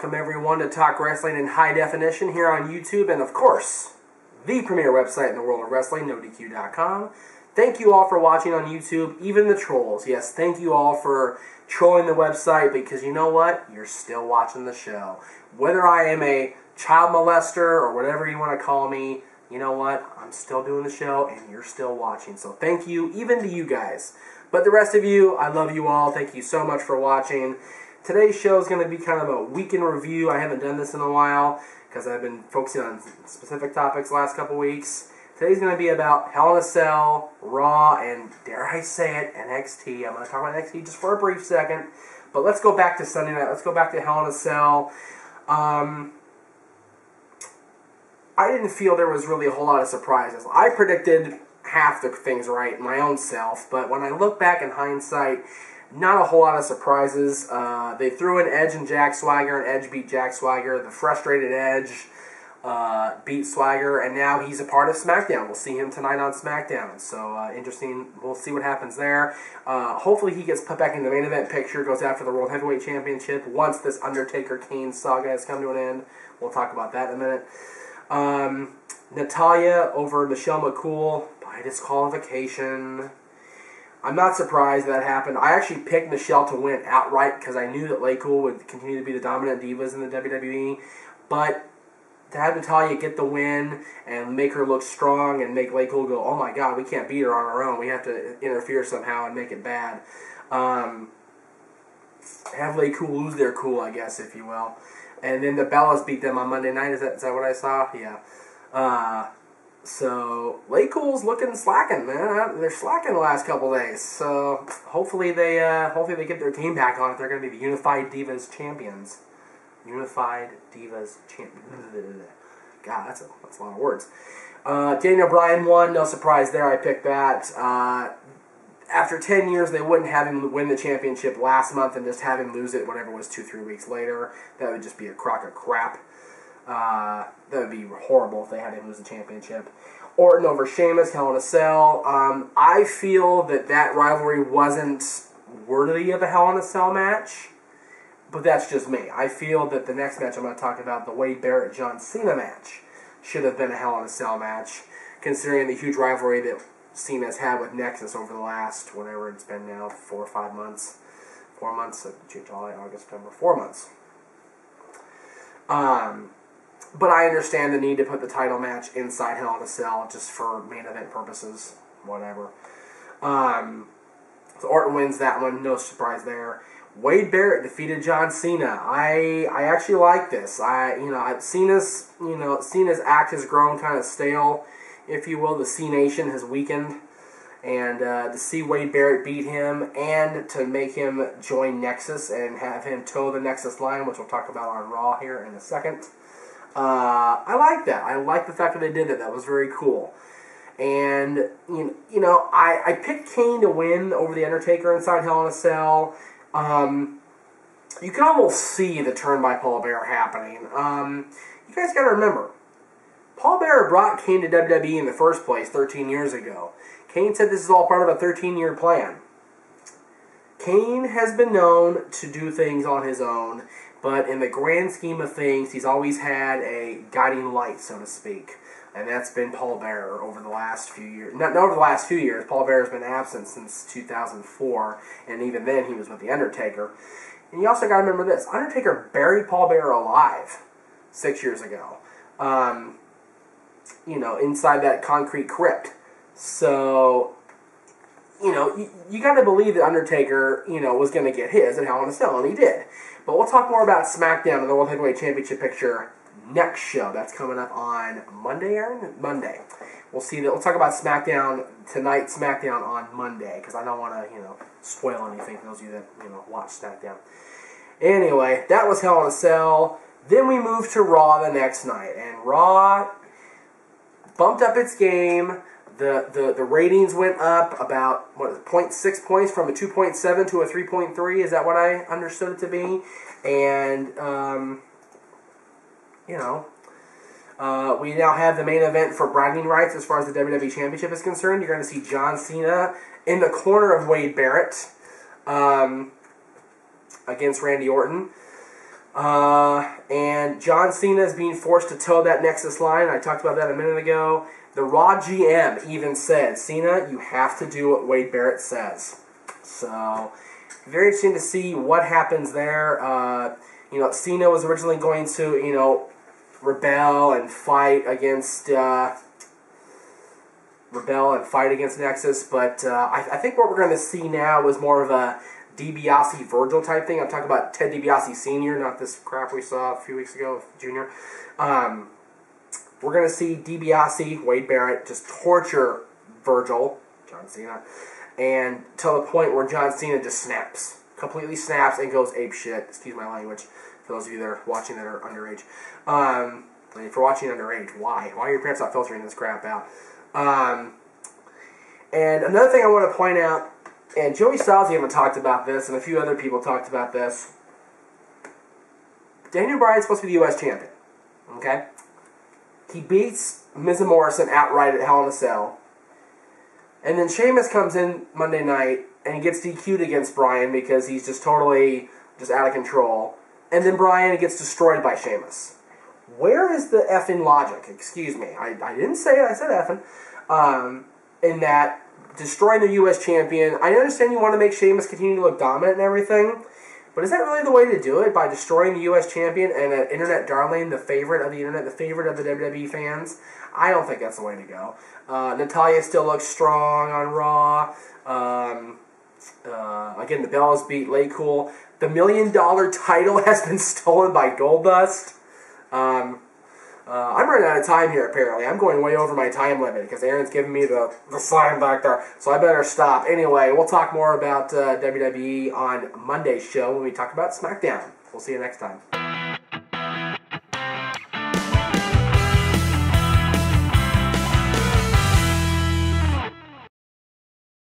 Welcome everyone to Talk Wrestling in High Definition here on YouTube, and of course, the premier website in the world of wrestling, NoDQ.com. Thank you all for watching on YouTube, even the trolls. Yes, thank you all for trolling the website, because you know what? You're still watching the show. Whether I am a child molester or whatever you want to call me, you know what? I'm still doing the show, and you're still watching. So thank you, even to you guys. But the rest of you, I love you all. Thank you so much for watching. Today's show is going to be kind of a week in review. I haven't done this in a while because I've been focusing on specific topics the last couple weeks. Today's going to be about Hell in a Cell, Raw, and dare I say it, NXT. I'm going to talk about NXT just for a brief second. But let's go back to Sunday night. Let's go back to Hell in a Cell. I didn't feel there was really a whole lot of surprises. I predicted half the things right my own self, but when I look back in hindsight, not a whole lot of surprises. They threw in Edge and Jack Swagger, and Edge beat Jack Swagger. The frustrated Edge beat Swagger, and now he's a part of SmackDown. We'll see him tonight on SmackDown. So, interesting. We'll see what happens there. Hopefully he gets put back in the main event picture, goes after the World Heavyweight Championship once this Undertaker-Kane saga has come to an end. We'll talk about that in a minute. Natalya over Michelle McCool by disqualification. I'm not surprised that happened. I actually picked Michelle to win outright because I knew that Cool would continue to be the dominant divas in the WWE. But to have Natalya get the win and make her look strong and make Cool go, oh my god, we can't beat her on our own. We have to interfere somehow and make it bad. Have Cool lose their cool, I guess, if you will. And then the Bellas beat them on Monday night. Is that what I saw? Yeah. So, Cool's looking slacking, man. They're slacking the last couple days. So, hopefully they get their game back on if they're going to be the Unified Divas Champions. Unified Divas Champions. God, that's a lot of words. Daniel Bryan won. No surprise there. I picked that. After 10 years, they wouldn't have him win the championship last month and just have him lose it whatever was 2-3 weeks later. That would just be a crock of crap. That would be horrible if they had him lose the championship. Orton over Sheamus, Hell in a Cell. I feel that rivalry wasn't worthy of a Hell in a Cell match, but that's just me. I feel that the next match I'm going to talk about, the Wade Barrett-John Cena match, should have been a Hell in a Cell match, considering the huge rivalry that Cena's had with Nexus over the last, whatever it's been now, 4 or 5 months. 4 months, July, August, September, 4 months. But I understand the need to put the title match inside Hell in a Cell just for main event purposes, whatever. So Orton wins that one, no surprise there. Wade Barrett defeated John Cena. I actually like this. Cena's act has grown kind of stale, if you will. The C Nation has weakened, and to see Wade Barrett beat him and to make him join Nexus and have him toe the Nexus line, which we'll talk about on Raw here in a second. I like that. I like the fact that they did it. That was very cool. And, I picked Kane to win over The Undertaker inside Hell in a Cell. You can almost see the turn by Paul Bearer happening. You guys gotta remember, Paul Bearer brought Kane to WWE in the first place 13 years ago. Kane said this is all part of a 13-year plan. Kane has been known to do things on his own, but in the grand scheme of things, he's always had a guiding light, so to speak. And that's been Paul Bearer over the last few years. Not over the last few years. Paul Bearer's been absent since 2004, and even then he was with The Undertaker. And you also got to remember this. Undertaker buried Paul Bearer alive 6 years ago. Inside that concrete crypt. So, you got to believe that Undertaker, was going to get his at Hell in a Cell, and he did. But we'll talk more about SmackDown and the World Heavyweight Championship picture next show. That's coming up on Monday, Aaron? Monday. We'll see that. We'll talk about SmackDown tonight, SmackDown on Monday, because I don't want to, spoil anything for those of you that, watch SmackDown. Anyway, that was Hell in a Cell. Then we moved to Raw the next night, and Raw bumped up its game. The ratings went up about 0.6 points from a 2.7 to a 3.3. Is that what I understood it to be? And we now have the main event for bragging rights as far as the WWE Championship is concerned. You're going to see John Cena in the corner of Wade Barrett against Randy Orton. And John Cena is being forced to toe that Nexus line. I talked about that a minute ago. The Raw GM even said, Cena, you have to do what Wade Barrett says. So, very interesting to see what happens there. Cena was originally going to, rebel and fight against Nexus, but I think what we're going to see now is more of a DiBiase Virgil type thing. I'm talking about Ted DiBiase Sr., not this crap we saw a few weeks ago, Jr. We're going to see DiBiase, Wade Barrett, just torture Virgil, John Cena, and to the point where John Cena just snaps. Completely snaps and goes ape shit. Excuse my language, for those of you that are watching that are underage. If you're watching underage, why? Why are your parents not filtering this crap out? And another thing I want to point out, and Joey Styles even talked about this, and a few other people talked about this. Daniel Bryan's supposed to be the U.S. champion. Okay? He beats Miz and Morrison outright at Hell in a Cell. And then Sheamus comes in Monday night, and he gets DQ'd against Bryan because he's just totally out of control. And then Bryan gets destroyed by Sheamus. Where is the effing logic? Excuse me. I didn't say it, I said effing. In that, destroying the U.S. champion, I understand you want to make Sheamus continue to look dominant and everything, but is that really the way to do it? By destroying the U.S. champion and an internet darling, the favorite of the internet, the favorite of the WWE fans? I don't think that's the way to go. Natalya still looks strong on Raw. Again, the bell is beat, late cool. The $1 million title has been stolen by Goldust. I'm running out of time here, apparently. I'm going way over my time limit because Aaron's giving me the sign back there, so I better stop. Anyway, we'll talk more about WWE on Monday's show when we talk about SmackDown. We'll see you next time.